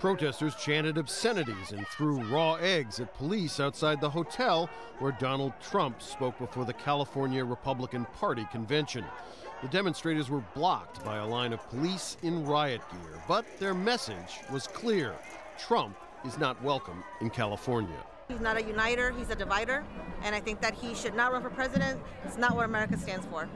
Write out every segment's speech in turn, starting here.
Protesters chanted obscenities and threw raw eggs at police outside the hotel where Donald Trump spoke before the California Republican Party convention. The demonstrators were blocked by a line of police in riot gear, but their message was clear. Trump is not welcome in California. He's not a uniter, he's a divider, and I think that he should not run for president. It's not what America stands for.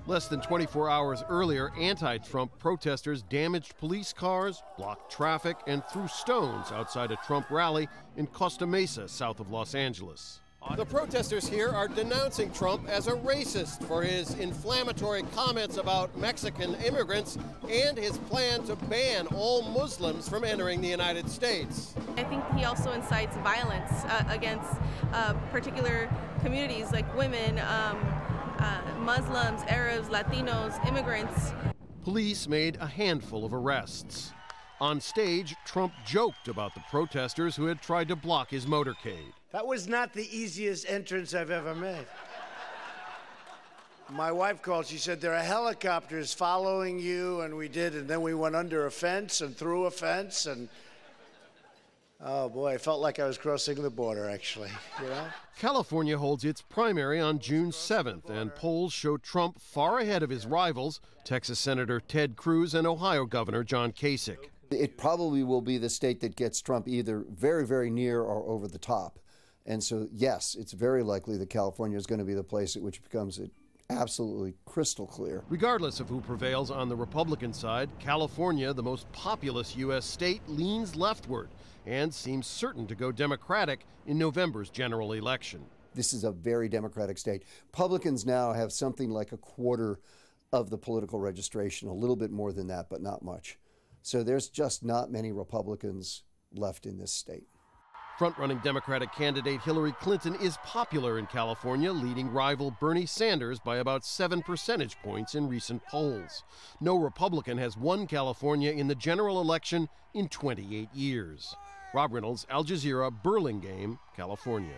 Less than 24 hours earlier, anti-Trump protesters damaged police cars, blocked traffic, and threw stones outside a Trump rally in Costa Mesa, south of Los Angeles. The protesters here are denouncing Trump as a racist for his inflammatory comments about Mexican immigrants and his plan to ban all Muslims from entering the United States. I think he also incites violence against particular communities like women, Muslims, Arabs, Latinos, immigrants. Police made a handful of arrests. On stage, Trump joked about the protesters who had tried to block his motorcade. That was not the easiest entrance I've ever made. My wife called, she said, there are helicopters following you, and we did, and then we went under a fence and through a fence, and oh boy, I felt like I was crossing the border, actually, you know? California holds its primary on June 7th, and polls show Trump far ahead of his rivals, Texas Senator Ted Cruz and Ohio Governor John Kasich. It probably will be the state that gets Trump either very, very near or over the top. And so, yes, it's very likely that California is going to be the place at which becomes absolutely crystal clear. Regardless of who prevails on the Republican side, California, the most populous U.S. state, leans leftward and seems certain to go Democratic in November's general election. This is a very Democratic state. Republicans now have something like a quarter of the political registration, a little bit more than that, but not much. So there's just not many Republicans left in this state. Front-running Democratic candidate Hillary Clinton is popular in California, leading rival Bernie Sanders by about 7 percentage points in recent polls. No Republican has won California in the general election in 28 years. Rob Reynolds, Al Jazeera, Burlingame, California.